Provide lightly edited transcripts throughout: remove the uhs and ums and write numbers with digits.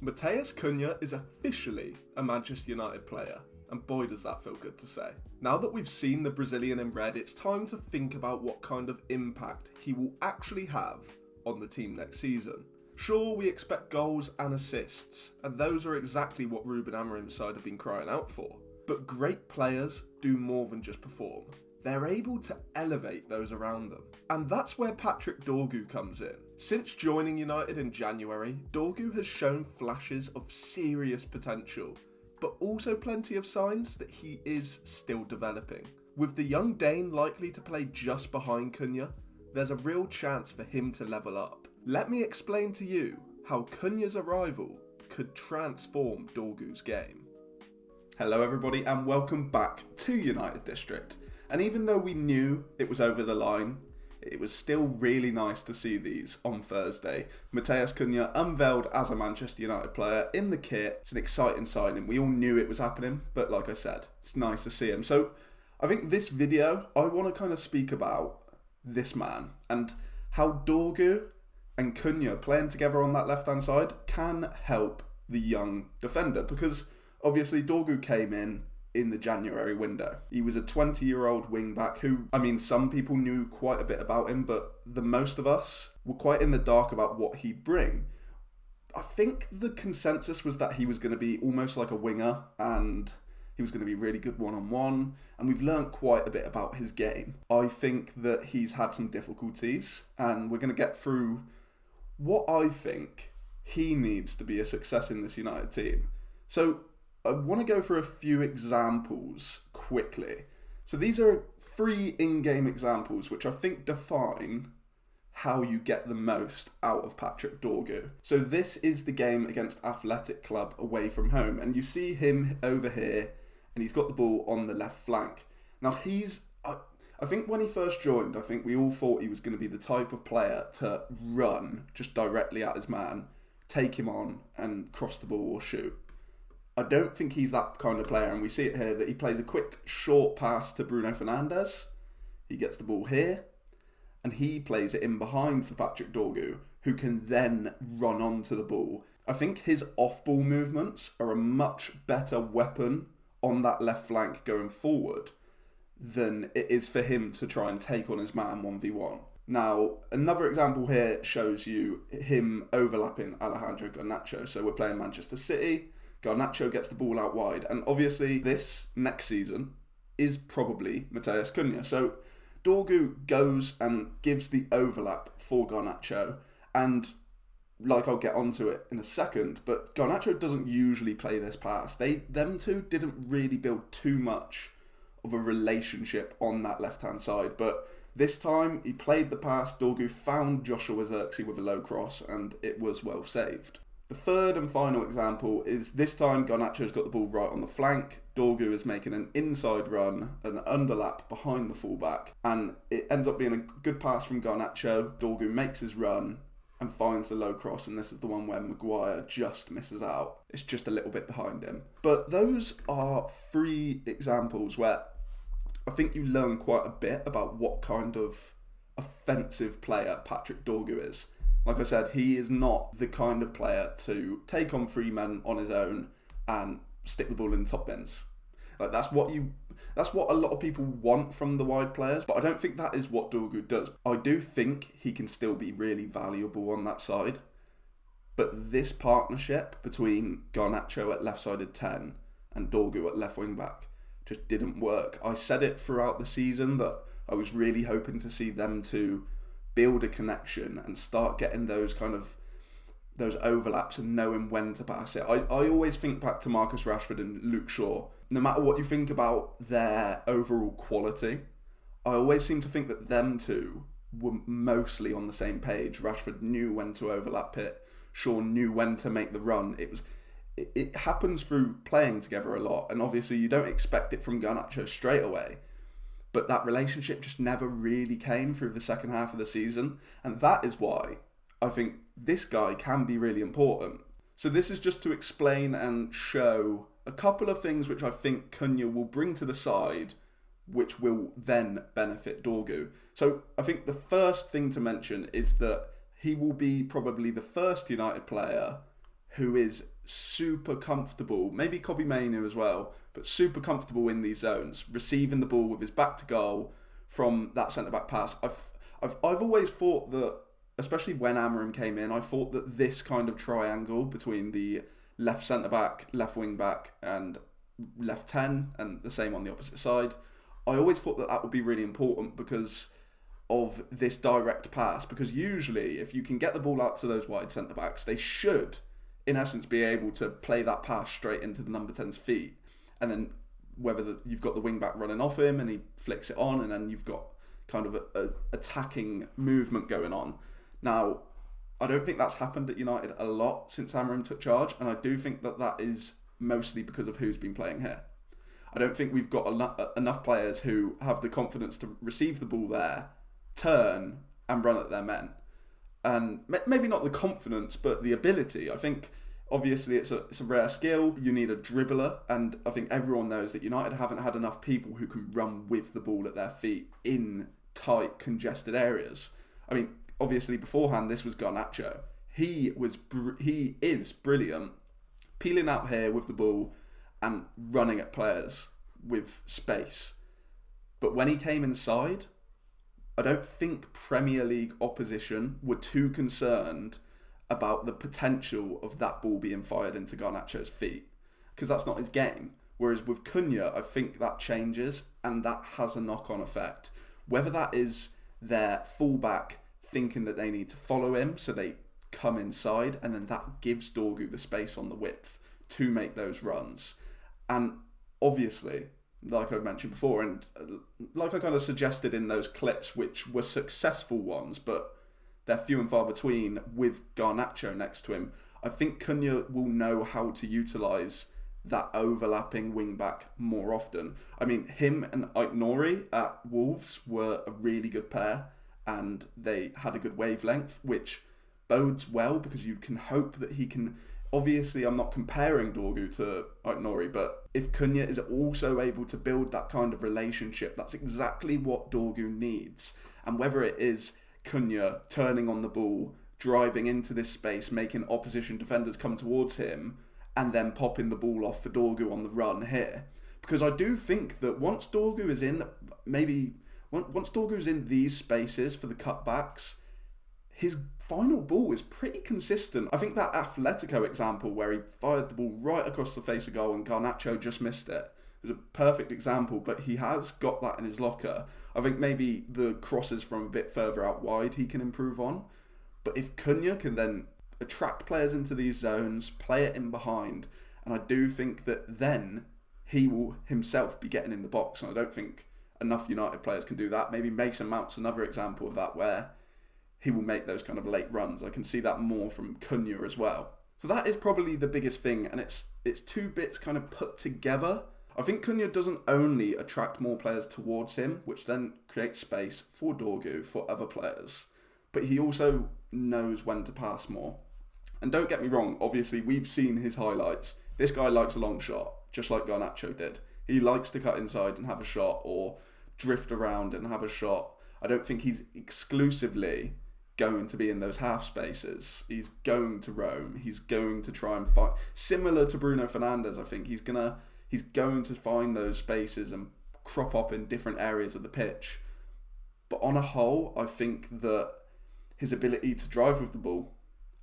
Matheus Cunha is officially a Manchester United player, and boy does that feel good to say. Now that we've seen the Brazilian in red, it's time to think about what kind of impact he will actually have on the team next season. Sure, we expect goals and assists, and those are exactly what Ruben Amorim's side have been crying out for. But great players do more than just perform. They're able to elevate those around them. And that's where Patrick Dorgu comes in. Since joining United in January, Dorgu has shown flashes of serious potential, but also plenty of signs that he is still developing. With the young Dane likely to play just behind Cunha, there's a real chance for him to level up. Let me explain to you how Cunha's arrival could transform Dorgu's game. Hello everybody and welcome back to United District. And even though we knew it was over the line, it was still really nice to see these on Thursday. Matheus Cunha unveiled as a Manchester United player in the kit. It's an exciting signing. We all knew it was happening, but like I said, it's nice to see him. So I think this video, I want to kind of speak about this man and how Dorgu and Cunha playing together on that left-hand side can help the young defender, because obviously Dorgu came in the January window. He was a 20-year-old wingback who, I mean, some people knew quite a bit about him, but the most of us were quite in the dark about what he'd bring. I think the consensus was that he was going to be almost like a winger and he was going to be really good one-on-one, and we've learned quite a bit about his game. I think that he's had some difficulties, and we're going to get through what I think he needs to be a success in this United team. So I want to go for a few examples quickly. So these are 3 in-game examples which I think define how you get the most out of Patrick Dorgu. So this is the game against Athletic Club away from home, and you see him over here and he's got the ball on the left flank. Now I think when he first joined, I think we all thought he was going to be the type of player to run just directly at his man, take him on and cross the ball or shoot. I don't think he's that kind of player, and we see it here that he plays a quick short pass to Bruno Fernandes. He gets the ball here and he plays it in behind for Patrick Dorgu, who can then run onto the ball. I think his off-ball movements are a much better weapon on that left flank going forward than it is for him to try and take on his man 1v1. Now, another example here shows you him overlapping Alejandro Garnacho. So we're playing Manchester City. Garnacho gets the ball out wide, and obviously this next season is probably Matheus Cunha. So Dorgu goes and gives the overlap for Garnacho, and like I'll get onto it in a second, but Garnacho doesn't usually play this pass. Them two didn't really build too much of a relationship on that left-hand side, but this time he played the pass, Dorgu found Joshua Zirkzee with a low cross, and it was well saved. The third and final example is this time Garnacho's got the ball right on the flank. Dorgu is making an inside run, an underlap behind the fullback, and it ends up being a good pass from Garnacho. Dorgu makes his run and finds the low cross, and this is the one where Maguire just misses out. It's just a little bit behind him. But those are 3 examples where I think you learn quite a bit about what kind of offensive player Patrick Dorgu is. Like I said, he is not the kind of player to take on 3 men on his own and stick the ball in the top bins. Like that's what a lot of people want from the wide players, but I don't think that is what Dorgu does. I do think he can still be really valuable on that side, but this partnership between Garnacho at left-sided 10 and Dorgu at left wing back just didn't work. I said it throughout the season that I was really hoping to see them two build a connection and start getting those overlaps and knowing when to pass it. I always think back to Marcus Rashford and Luke Shaw. No matter what you think about their overall quality, I always seem to think that them two were mostly on the same page. Rashford knew when to overlap it. Shaw knew when to make the run. It happens through playing together a lot, and obviously you don't expect it from Garnacho straight away. But that relationship just never really came through the second half of the season. And that is why I think this guy can be really important. So this is just to explain and show a couple of things which I think Cunha will bring to the side, which will then benefit Dorgu. So I think the first thing to mention is that he will be probably the first United player who is super comfortable, maybe Kobe Mainu as well, but super comfortable in these zones, receiving the ball with his back to goal from that centre-back pass. I've always thought that, especially when Amorim came in, I thought that this kind of triangle between the left centre-back, left wing-back and left 10, and the same on the opposite side, I always thought that would be really important because of this direct pass, because usually if you can get the ball out to those wide centre-backs, they should, in essence, be able to play that pass straight into the number 10's feet, and then whether you've got the wing-back running off him and he flicks it on, and then you've got kind of a attacking movement going on. Now, I don't think that's happened at United a lot since Amorim took charge, and I do think that is mostly because of who's been playing here. I don't think we've got enough players who have the confidence to receive the ball there, turn and run at their men. And maybe not the confidence, but the ability. I think, obviously, it's a rare skill. You need a dribbler, and I think everyone knows that United haven't had enough people who can run with the ball at their feet in tight, congested areas. I mean, obviously, beforehand, this was Garnacho. He is brilliant, peeling out here with the ball and running at players with space. But when he came inside, I don't think Premier League opposition were too concerned about the potential of that ball being fired into Garnacho's feet, because that's not his game. Whereas with Cunha, I think that changes, and that has a knock-on effect. Whether that is their fullback thinking that they need to follow him, so they come inside, and then that gives Dorgu the space on the width to make those runs. And obviously, like I mentioned before, and like I kind of suggested in those clips, which were successful ones, but they're few and far between with Garnacho next to him, I think Cunha will know how to utilise that overlapping wing-back more often. I mean, him and Aït-Nouri at Wolves were a really good pair, and they had a good wavelength, which bodes well because you can hope that he can... Obviously, I'm not comparing Dorgu to Aït-Nouri, but if Cunha is also able to build that kind of relationship, that's exactly what Dorgu needs. And whether it is Cunha turning on the ball, driving into this space, making opposition defenders come towards him, and then popping the ball off for Dorgu on the run here. Because I do think that once Dorgu is in, once Dorgu's in these spaces for the cutbacks, his final ball is pretty consistent. I think that Atletico example where he fired the ball right across the face of goal and Garnacho just missed it was a perfect example, but he has got that in his locker. I think maybe the crosses from a bit further out wide he can improve on. But if Cunha can then attract players into these zones, play it in behind, and I do think that then he will himself be getting in the box, and I don't think enough United players can do that. Maybe Mason Mount's another example of that, where he will make those kind of late runs. I can see that more from Cunha as well. So that is probably the biggest thing, and it's two bits kind of put together. I think Cunha doesn't only attract more players towards him, which then creates space for Dorgu, for other players, but he also knows when to pass more. And don't get me wrong, obviously we've seen his highlights. This guy likes a long shot, just like Garnacho did. He likes to cut inside and have a shot, or drift around and have a shot. I don't think he's exclusively going to be in those half spaces. He's going to roam. He's going to try and find, similar to Bruno Fernandes, I think he's going to find those spaces and crop up in different areas of the pitch. But on a whole, I think that his ability to drive with the ball,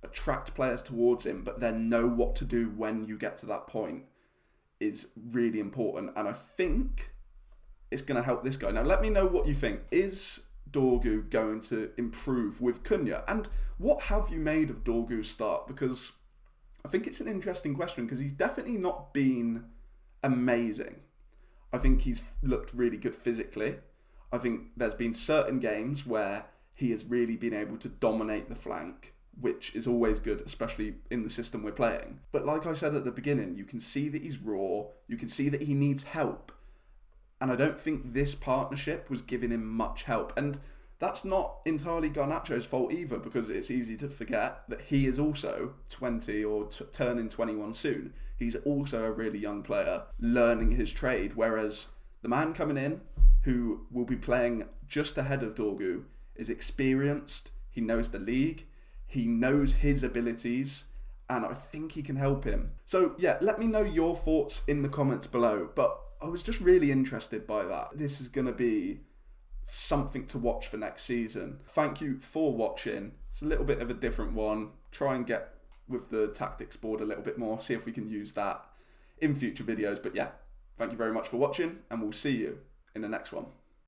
attract players towards him, but then know what to do when you get to that point is really important. And I think it's going to help this guy. Now, let me know what you think. Is Dorgu going to improve with Cunha? And what have you made of Dorgu's start? Because I think it's an interesting question, because he's definitely not been amazing. I think he's looked really good physically. I think there's been certain games where he has really been able to dominate the flank, which is always good, especially in the system we're playing. But like I said at the beginning, you can see that he's raw, you can see that he needs help. And I don't think this partnership was giving him much help. And that's not entirely Garnacho's fault either, because it's easy to forget that he is also 20 or turning 21 soon. He's also a really young player learning his trade, whereas the man coming in, who will be playing just ahead of Dorgu, is experienced, he knows the league, he knows his abilities, and I think he can help him. So yeah, let me know your thoughts in the comments below, but I was just really interested by that. This is going to be something to watch for next season. Thank you for watching. It's a little bit of a different one. Try and get with the tactics board a little bit more, see if we can use that in future videos. But yeah, thank you very much for watching, and we'll see you in the next one.